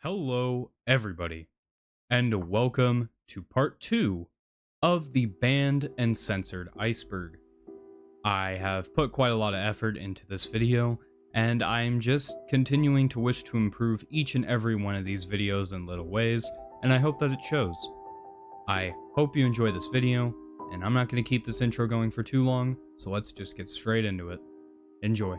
Hello, everybody, and welcome to part 2 of the Banned and Censored Iceberg. I have put quite a lot of effort into this video, and I'm just continuing to wish to improve each and every one of these videos in little ways, and I hope that it shows. I hope you enjoy this video, and I'm not going to keep this intro going for too long, so let's just get straight into it. Enjoy.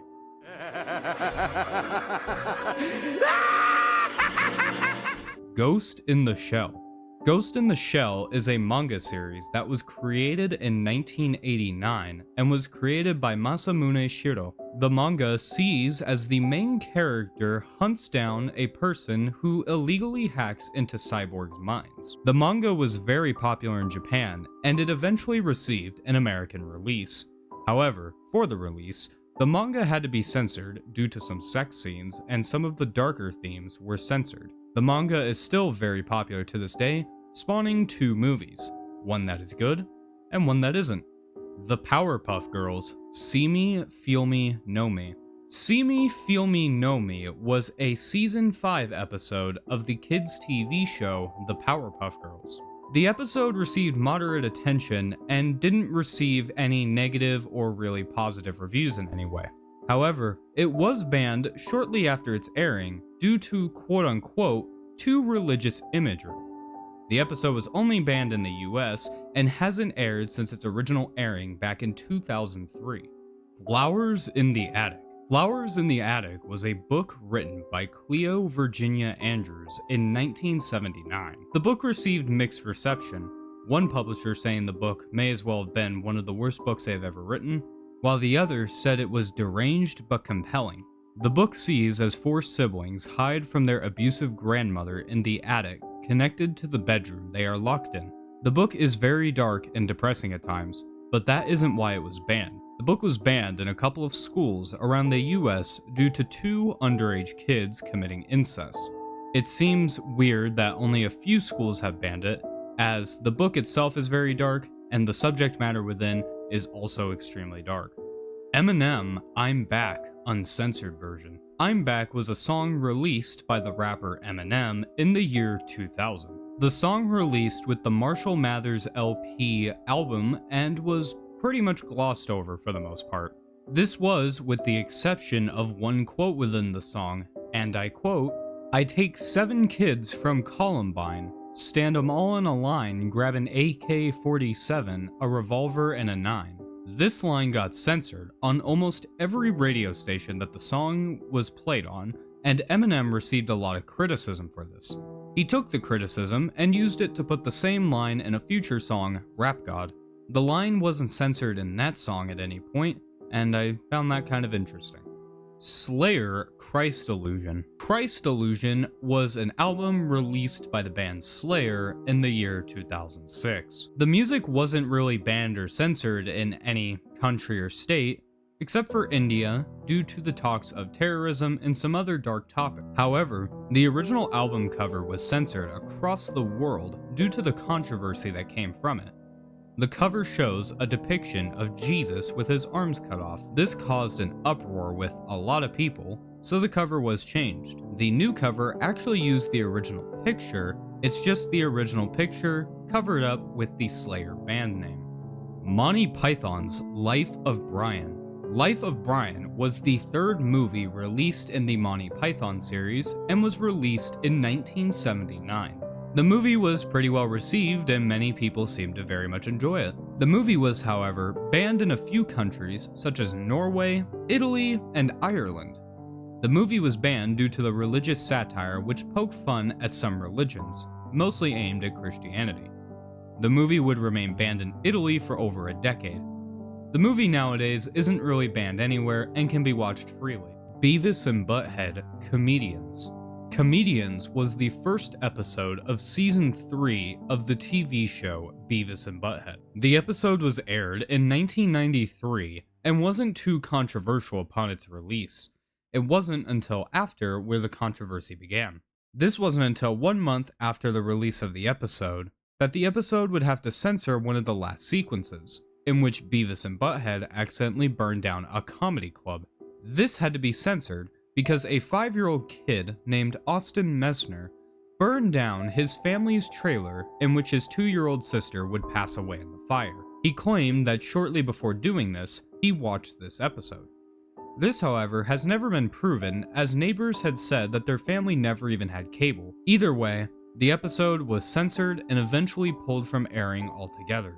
Ghost in the Shell. Ghost in the Shell is a manga series that was created in 1989 and was created by Masamune Shiro. The manga sees as the main character hunts down a person who illegally hacks into cyborgs' minds. The manga was very popular in Japan, and it eventually received an American release. However, for the release, the manga had to be censored due to some sex scenes, and some of the darker themes were censored. The manga is still very popular to this day, spawning two movies, one that is good, and one that isn't. The Powerpuff Girls, See Me, Feel Me, Know Me. See Me, Feel Me, Know Me was a Season 5 episode of the kids' TV show, The Powerpuff Girls. The episode received moderate attention and didn't receive any negative or really positive reviews in any way. However, it was banned shortly after its airing due to quote-unquote too religious imagery. The episode was only banned in the US and hasn't aired since its original airing back in 2003. Flowers in the Attic. Flowers in the Attic was a book written by Cleo Virginia Andrews in 1979. The book received mixed reception, one publisher saying the book may as well have been one of the worst books they have ever written, while the other said it was deranged but compelling. The book sees as four siblings hide from their abusive grandmother in the attic connected to the bedroom they are locked in. The book is very dark and depressing at times, but that isn't why it was banned. The book was banned in a couple of schools around the US due to two underage kids committing incest. It seems weird that only a few schools have banned it, as the book itself is very dark and the subject matter within is also extremely dark. Eminem, I'm Back, Uncensored version. I'm Back was a song released by the rapper Eminem in the year 2000. The song released with the Marshall Mathers LP album and was pretty much glossed over for the most part. This was with the exception of one quote within the song, and I quote, "I take 7 kids from Columbine, stand 'em all in a line, grab an AK-47, a revolver, and a 9. This line got censored on almost every radio station that the song was played on, and Eminem received a lot of criticism for this. He took the criticism and used it to put the same line in a future song, Rap God. The line wasn't censored in that song at any point, and I found that kind of interesting. Slayer, Christ Illusion. Christ Illusion was an album released by the band Slayer in the year 2006. The music wasn't really banned or censored in any country or state, except for India, due to the talks of terrorism and some other dark topics. However, the original album cover was censored across the world due to the controversy that came from it. The cover shows a depiction of Jesus with his arms cut off. This caused an uproar with a lot of people, so the cover was changed. The new cover actually used the original picture, it's just the original picture covered up with the Slayer band name. Monty Python's Life of Brian. Life of Brian was the third movie released in the Monty Python series and was released in 1979. The movie was pretty well received and many people seemed to very much enjoy it. The movie was, however, banned in a few countries such as Norway, Italy, and Ireland. The movie was banned due to the religious satire which poked fun at some religions, mostly aimed at Christianity. The movie would remain banned in Italy for over a decade. The movie nowadays isn't really banned anywhere and can be watched freely. Beavis and Butthead, Comedians. Comedians was the first episode of Season 3 of the TV show Beavis and Butthead. The episode was aired in 1993 and wasn't too controversial upon its release. It wasn't until after where the controversy began. This wasn't until 1 month after the release of the episode that the episode would have to censor one of the last sequences, in which Beavis and Butthead accidentally burned down a comedy club. This had to be censored because a 5-year-old kid named Austin Messner burned down his family's trailer in which his 2-year-old sister would pass away in the fire. He claimed that shortly before doing this, he watched this episode. This, however, has never been proven, as neighbors had said that their family never even had cable. Either way, the episode was censored and eventually pulled from airing altogether.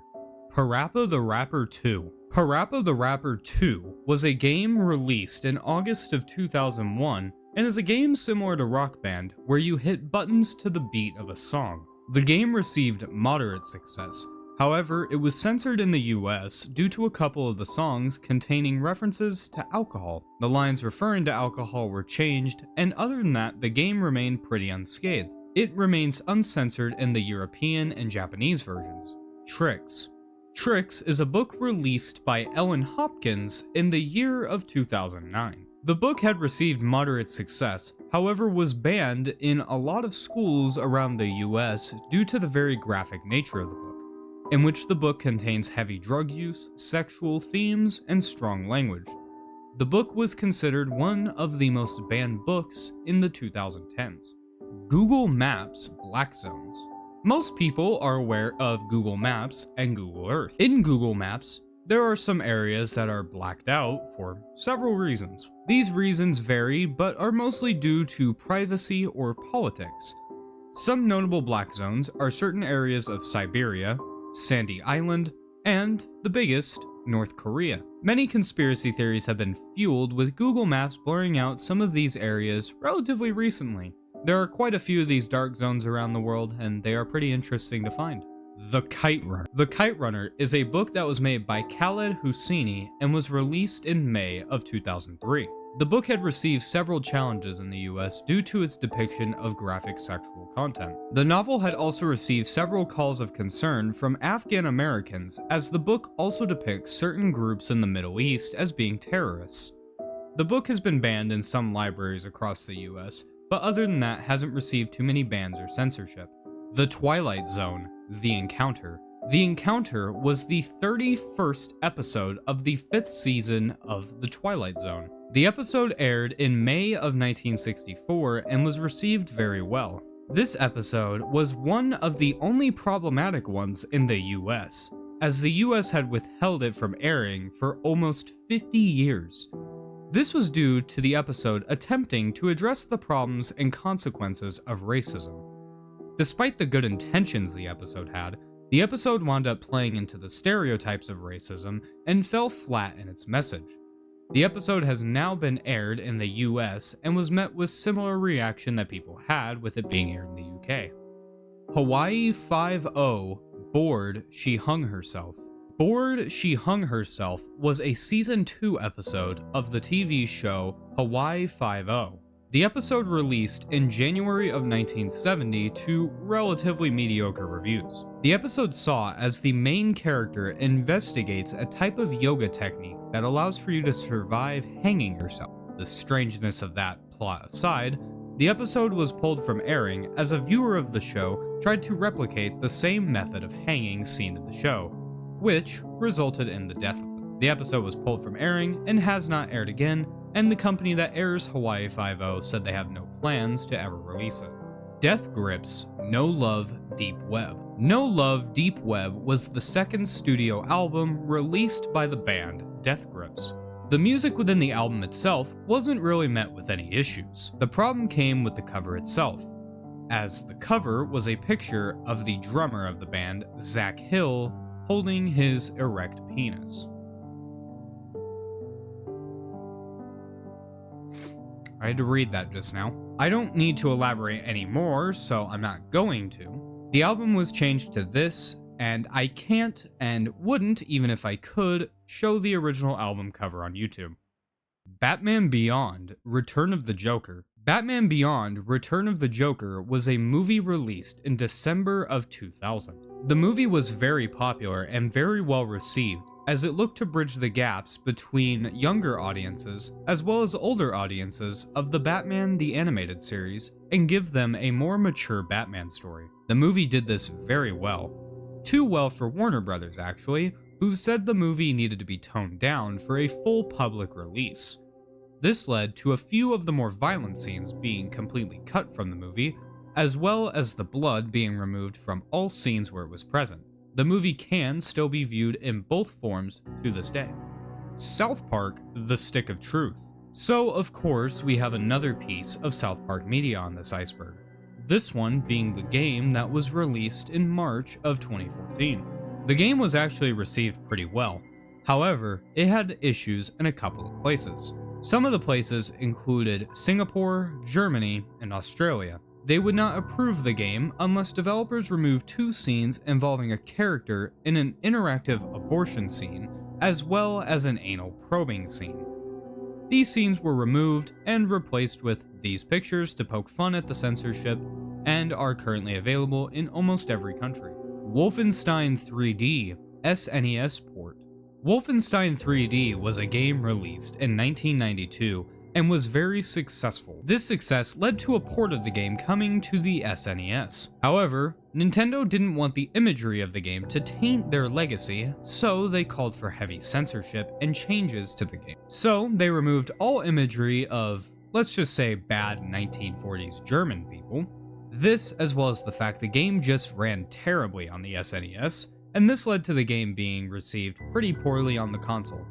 PaRappa the Rapper 2. PaRappa the Rapper 2 was a game released in August of 2001 and is a game similar to Rock Band, where you hit buttons to the beat of a song. The game received moderate success. However, it was censored in the US due to a couple of the songs containing references to alcohol. The lines referring to alcohol were changed, and other than that, the game remained pretty unscathed. It remains uncensored in the European and Japanese versions. Tricks. Tricks is a book released by Ellen Hopkins in the year of 2009. The book had received moderate success, however was banned in a lot of schools around the US due to the very graphic nature of the book, in which the book contains heavy drug use, sexual themes, and strong language. The book was considered one of the most banned books in the 2010s. Google Maps Black Zones. Most people are aware of Google Maps and Google Earth. In Google Maps, there are some areas that are blacked out for several reasons. These reasons vary, but are mostly due to privacy or politics. Some notable black zones are certain areas of Siberia, Sandy Island, and, the biggest, North Korea. Many conspiracy theories have been fueled with Google Maps blurring out some of these areas relatively recently. There are quite a few of these dark zones around the world, and they are pretty interesting to find. The Kite Runner. The Kite Runner is a book that was made by Khaled Hosseini and was released in May of 2003. The book had received several challenges in the US due to its depiction of graphic sexual content. The novel had also received several calls of concern from Afghan Americans, as the book also depicts certain groups in the Middle East as being terrorists. The book has been banned in some libraries across the US, but other than that hasn't received too many bans or censorship. The Twilight Zone. The Encounter. The Encounter was the 31st episode of the 5th season of The Twilight Zone. The episode aired in May of 1964 and was received very well. This episode was one of the only problematic ones in the US, as the US had withheld it from airing for almost 50 years. This was due to the episode attempting to address the problems and consequences of racism. Despite the good intentions the episode had, the episode wound up playing into the stereotypes of racism and fell flat in its message. The episode has now been aired in the US and was met with similar reaction that people had with it being aired in the UK. Hawaii 5-0, Bored, She Hung Herself. Bored, She Hung Herself was a Season 2 episode of the TV show Hawaii 5-0. The episode released in January of 1970 to relatively mediocre reviews. The episode saw as the main character investigates a type of yoga technique that allows for you to survive hanging yourself. The strangeness of that plot aside, the episode was pulled from airing as a viewer of the show tried to replicate the same method of hanging seen in the show, which resulted in the death of them. The episode was pulled from airing and has not aired again, and the company that airs Hawaii 5-0 said they have no plans to ever release it. Death Grips, No Love, Deep Web. No Love, Deep Web was the second studio album released by the band Death Grips. The music within the album itself wasn't really met with any issues. The problem came with the cover itself, as the cover was a picture of the drummer of the band, Zach Hill, holding his erect penis. I had to read that just now. I don't need to elaborate anymore, so I'm not going to. The album was changed to this, and I can't and wouldn't, even if I could, show the original album cover on YouTube. Batman Beyond: Return of the Joker. Batman Beyond: Return of the Joker was a movie released in December of 2000. The movie was very popular and very well received, as it looked to bridge the gaps between younger audiences as well as older audiences of the Batman the Animated Series and give them a more mature Batman story. The movie did this very well. Too well for Warner Brothers, actually, who said the movie needed to be toned down for a full public release. This led to a few of the more violent scenes being completely cut from the movie, as well as the blood being removed from all scenes where it was present. The movie can still be viewed in both forms to this day. South Park: The Stick of Truth. So, of course, we have another piece of South Park media on this iceberg. This one being the game that was released in March of 2014. The game was actually received pretty well. However, it had issues in a couple of places. Some of the places included Singapore, Germany, and Australia. They would not approve the game unless developers removed 2 scenes involving a character in an interactive abortion scene, as well as an anal probing scene. These scenes were removed and replaced with these pictures to poke fun at the censorship, and are currently available in almost every country. Wolfenstein 3D SNES port. Wolfenstein 3D was a game released in 1992 and was very successful. This success led to a port of the game coming to the SNES. However, Nintendo didn't want the imagery of the game to taint their legacy, so they called for heavy censorship and changes to the game. So they removed all imagery of, let's just say, bad 1940s German people. This, as well as the fact the game just ran terribly on the SNES, and this led to the game being received pretty poorly on the console.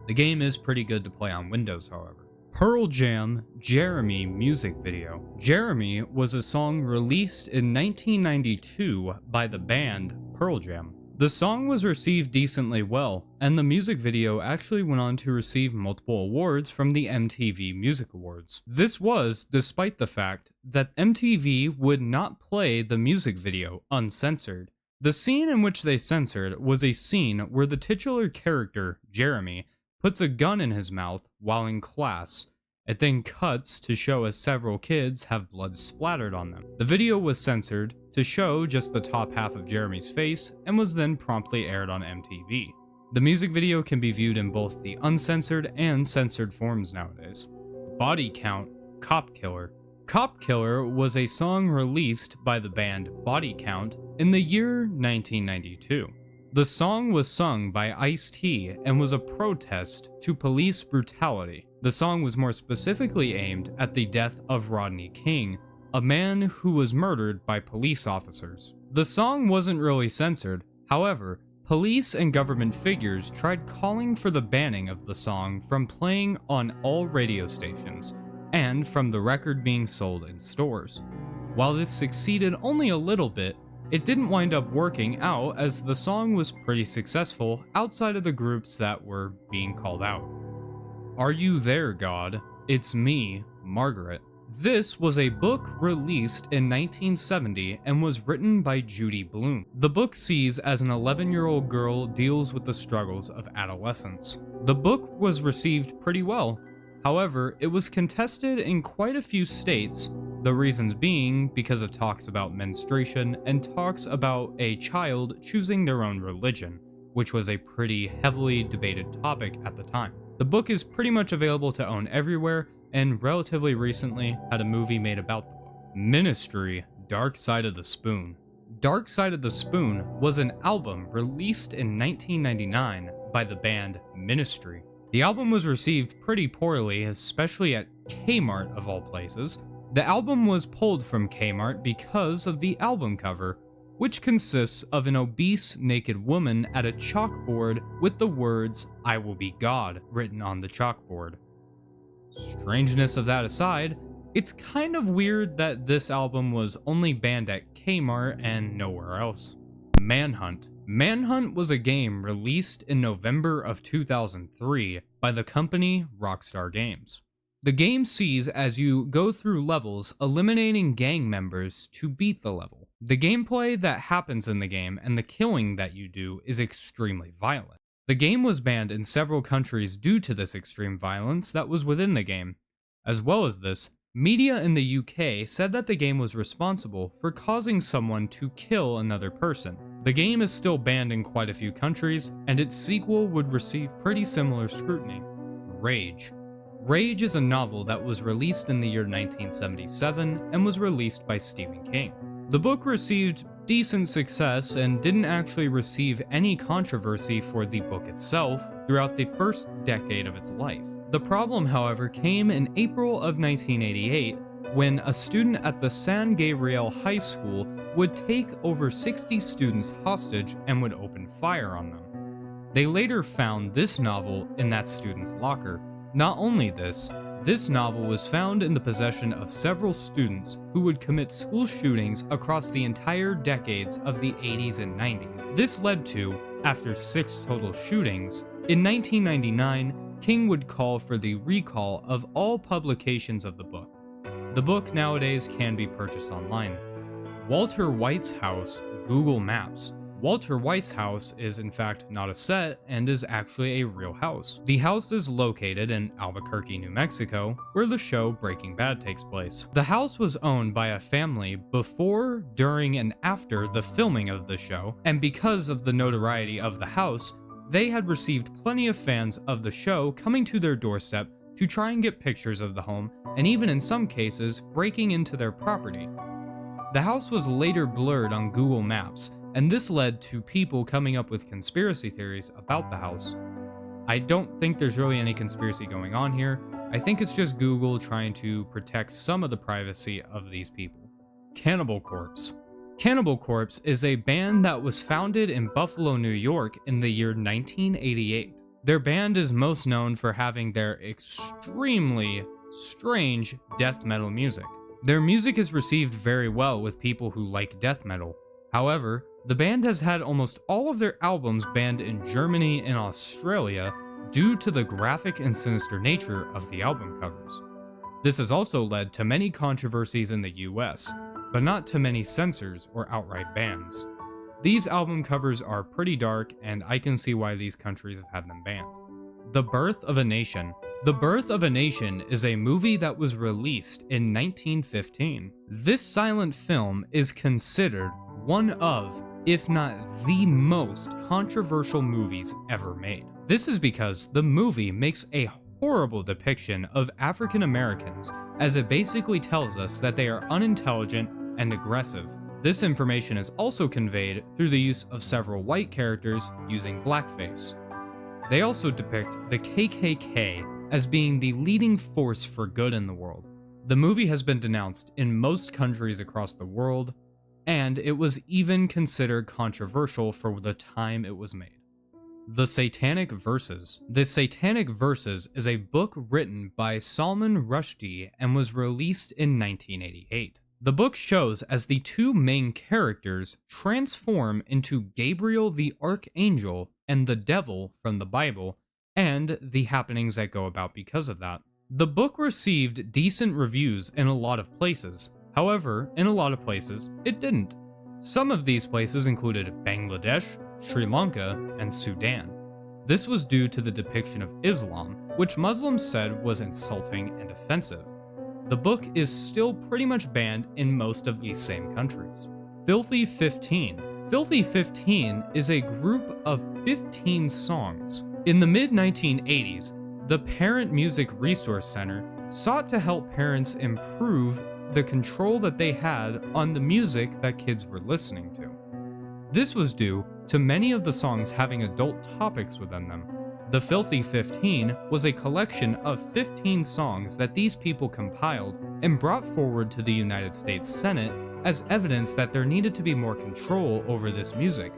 The game is pretty good to play on Windows, however. Pearl Jam Jeremy music video. Jeremy was a song released in 1992 by the band Pearl Jam. The song was received decently well, and the music video actually went on to receive multiple awards from the MTV Music Awards. This was despite the fact that MTV would not play the music video uncensored. The scene in which they censored was a scene where the titular character, Jeremy, puts a gun in his mouth while in class. It then cuts to show as several kids have blood splattered on them. The video was censored to show just the top half of Jeremy's face and was then promptly aired on MTV. The music video can be viewed in both the uncensored and censored forms nowadays. Body Count Cop Killer. Cop Killer was a song released by the band Body Count in the year 1992. The song was sung by Ice-T and was a protest to police brutality. The song was more specifically aimed at the death of Rodney King, a man who was murdered by police officers. The song wasn't really censored, however, police and government figures tried calling for the banning of the song from playing on all radio stations, and from the record being sold in stores. While this succeeded only a little bit, it didn't wind up working out as the song was pretty successful outside of the groups that were being called out. Are You There, God? It's Me, Margaret. This was a book released in 1970 and was written by Judy Blume. The book sees as an 11-year-old girl deals with the struggles of adolescence. The book was received pretty well. However, it was contested in quite a few states, the reasons being because of talks about menstruation and talks about a child choosing their own religion, which was a pretty heavily debated topic at the time. The book is pretty much available to own everywhere, and relatively recently had a movie made about the book. Ministry: Dark Side of the Spoon. Dark Side of the Spoon was an album released in 1999 by the band Ministry. The album was received pretty poorly, especially at Kmart of all places. The album was pulled from Kmart because of the album cover, which consists of an obese naked woman at a chalkboard with the words "I will be God" written on the chalkboard. Strangeness of that aside, it's kind of weird that this album was only banned at Kmart and nowhere else. Manhunt. Manhunt was a game released in November of 2003 by the company Rockstar Games. The game sees as you go through levels eliminating gang members to beat the level. The gameplay that happens in the game and the killing that you do is extremely violent. The game was banned in several countries due to this extreme violence that was within the game. As well as this, media in the UK said that the game was responsible for causing someone to kill another person. The game is still banned in quite a few countries, and its sequel would receive pretty similar scrutiny. Rage. Rage is a novel that was released in the year 1977 and was released by Stephen King. The book received decent success and didn't actually receive any controversy for the book itself throughout the first decade of its life. The problem, however, came in April of 1988 when a student at the San Gabriel High School would take over 60 students hostage and would open fire on them. They later found this novel in that student's locker. Not only this novel was found in the possession of several students who would commit school shootings across the entire decades of the 80s and 90s. This led to, after 6 total shootings, in 1999, King would call for the recall of all publications of the book. The book nowadays can be purchased online. Walter White's house, Google Maps. Walter White's house is in fact not a set and is actually a real house. The house is located in Albuquerque, New Mexico, where the show Breaking Bad takes place. The house was owned by a family before, during, and after the filming of the show, and because of the notoriety of the house, they had received plenty of fans of the show coming to their doorstep to try and get pictures of the home, and even in some cases, breaking into their property. The house was later blurred on Google Maps, and this led to people coming up with conspiracy theories about the house. I don't think there's really any conspiracy going on here. I think it's just Google trying to protect some of the privacy of these people. Cannibal Corpse. Cannibal Corpse is a band that was founded in Buffalo, New York in the year 1988. Their band is most known for having their extremely strange death metal music. Their music is received very well with people who like death metal. However, the band has had almost all of their albums banned in Germany and Australia due to the graphic and sinister nature of the album covers. This has also led to many controversies in the US, but not to many censors or outright bans. These album covers are pretty dark, and I can see why these countries have had them banned. The Birth of a Nation. The Birth of a Nation is a movie that was released in 1915. This silent film is considered one of, if not the most controversial movies ever made. This is because the movie makes a horrible depiction of African Americans, as it basically tells us that they are unintelligent and aggressive. This information is also conveyed through the use of several white characters using blackface. They also depict the KKK as being the leading force for good in the world. The movie has been denounced in most countries across the world, and it was even considered controversial for the time it was made. The Satanic Verses. The Satanic Verses is a book written by Salman Rushdie and was released in 1988. The book shows as the 2 main characters transform into Gabriel the Archangel and the devil from the Bible, and the happenings that go about because of that. The book received decent reviews in a lot of places. However, in a lot of places, it didn't. Some of these places included Bangladesh, Sri Lanka, and Sudan. This was due to the depiction of Islam, which Muslims said was insulting and offensive. The book is still pretty much banned in most of these same countries. Filthy 15. Filthy 15 is a group of 15 songs. In the mid-1980s, the Parent Music Resource Center sought to help parents improve the control that they had on the music that kids were listening to. This was due to many of the songs having adult topics within them. The Filthy 15 was a collection of 15 songs that these people compiled and brought forward to the United States Senate as evidence that there needed to be more control over this music.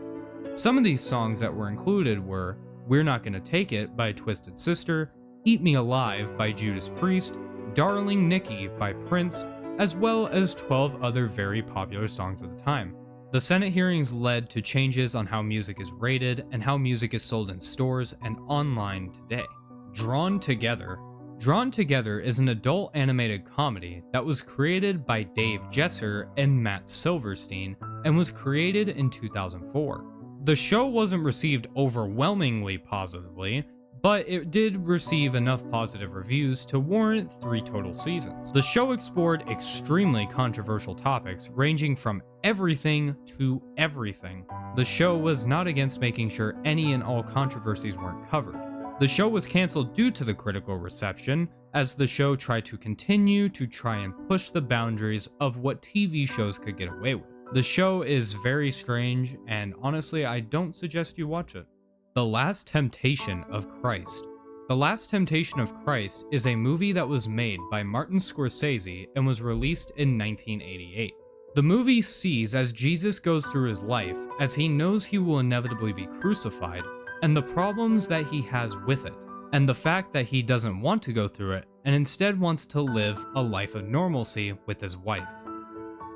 Some of these songs that were included were We're Not Gonna Take It by Twisted Sister, Eat Me Alive by Judas Priest, Darling Nikki by Prince, as well as 12 other very popular songs of the time. The Senate hearings led to changes on how music is rated and how music is sold in stores and online today. Drawn Together. Drawn Together is an adult animated comedy that was created by Dave Jesser and Matt Silverstein and was created in 2004. The show wasn't received overwhelmingly positively, but it did receive enough positive reviews to warrant 3 total seasons. The show explored extremely controversial topics ranging from everything to everything. The show was not against making sure any and all controversies weren't covered. The show was canceled due to the critical reception, as the show tried to continue to try and push the boundaries of what TV shows could get away with. The show is very strange, and honestly, I don't suggest you watch it. The Last Temptation of Christ. The Last Temptation of Christ is a movie that was made by Martin Scorsese and was released in 1988. The movie sees as Jesus goes through his life, as he knows he will inevitably be crucified, and the problems that he has with it, and the fact that he doesn't want to go through it, and instead wants to live a life of normalcy with his wife.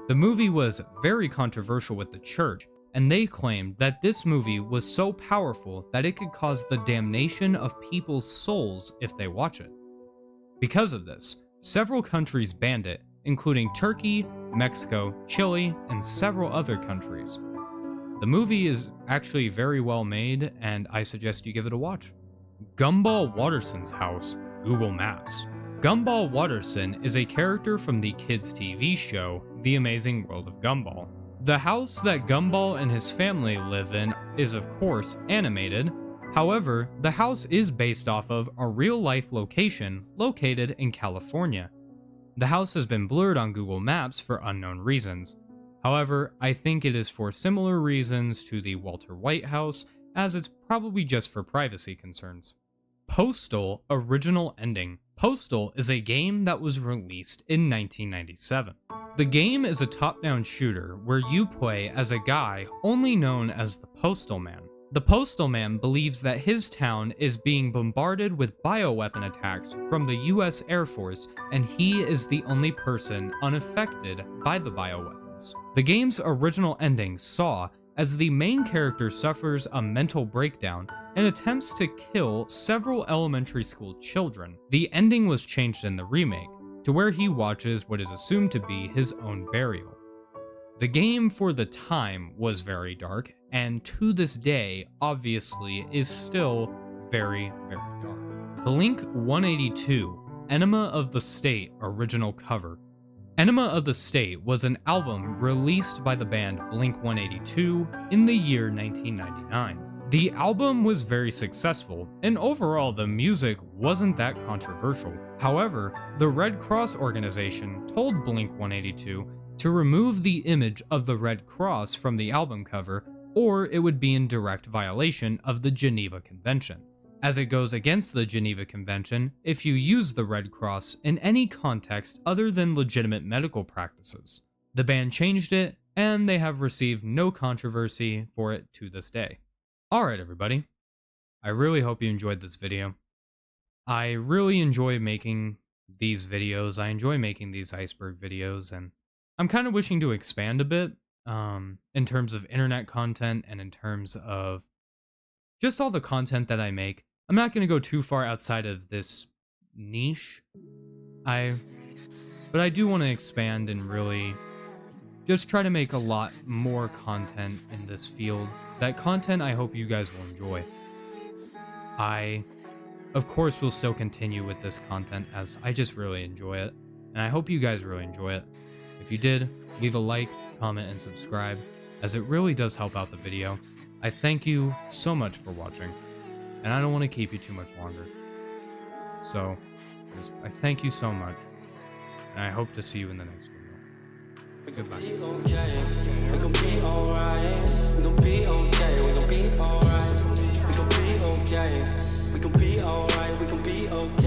The movie was very controversial with the church, and they claimed that this movie was so powerful that it could cause the damnation of people's souls if they watch it. Because of this, several countries banned it, including Turkey, Mexico, Chile, and several other countries. The movie is actually very well made, and I suggest you give it a watch. Gumball Watterson's house, Google Maps. Gumball Watterson is a character from the kids' TV show, The Amazing World of Gumball. The house that Gumball and his family live in is of course animated, however, the house is based off of a real-life location located in California. The house has been blurred on Google Maps for unknown reasons. However, I think it is for similar reasons to the Walter White house, as it's probably just for privacy concerns. Postal Original Ending. Postal is a game that was released in 1997. The game is a top-down shooter where you play as a guy only known as the Postal Man. The Postal Man believes that his town is being bombarded with bioweapon attacks from the US Air Force, and he is the only person unaffected by the bioweapons. The game's original ending saw as the main character suffers a mental breakdown and attempts to kill several elementary school children. The ending was changed in the remake, to where he watches what is assumed to be his own burial. The game for the time was very dark, and to this day, obviously, is still very, very dark. Blink 182, Enema of the State original cover. Enema of the State was an album released by the band Blink 182 in the year 1999. The album was very successful, and overall the music wasn't that controversial. However, the Red Cross organization told Blink 182 to remove the image of the Red Cross from the album cover, or it would be in direct violation of the Geneva Convention, as it goes against the Geneva Convention if you use the Red Cross in any context other than legitimate medical practices. The band changed it, and they have received no controversy for it to this day. Alright everybody, I really hope you enjoyed this video. I really enjoy making these videos, I enjoy making these iceberg videos, and I'm kind of wishing to expand a bit in terms of internet content and in terms of just all the content that I make. I'm not going to go too far outside of this niche, but I do want to expand and really just try to make a lot more content in this field. That content I hope you guys will enjoy. I, of course, will still continue with this content as I just really enjoy it, and I hope you guys really enjoy it. If you did, leave a like, comment, and subscribe, as it really does help out the video. I thank you so much for watching, and I don't want to keep you too much longer. So, I thank you so much, and I hope to see you in the next video. Goodbye. We gon' be alright. We gon' be okay. We gon' be alright. We gon' be okay. We gon' be alright. We gon' be okay.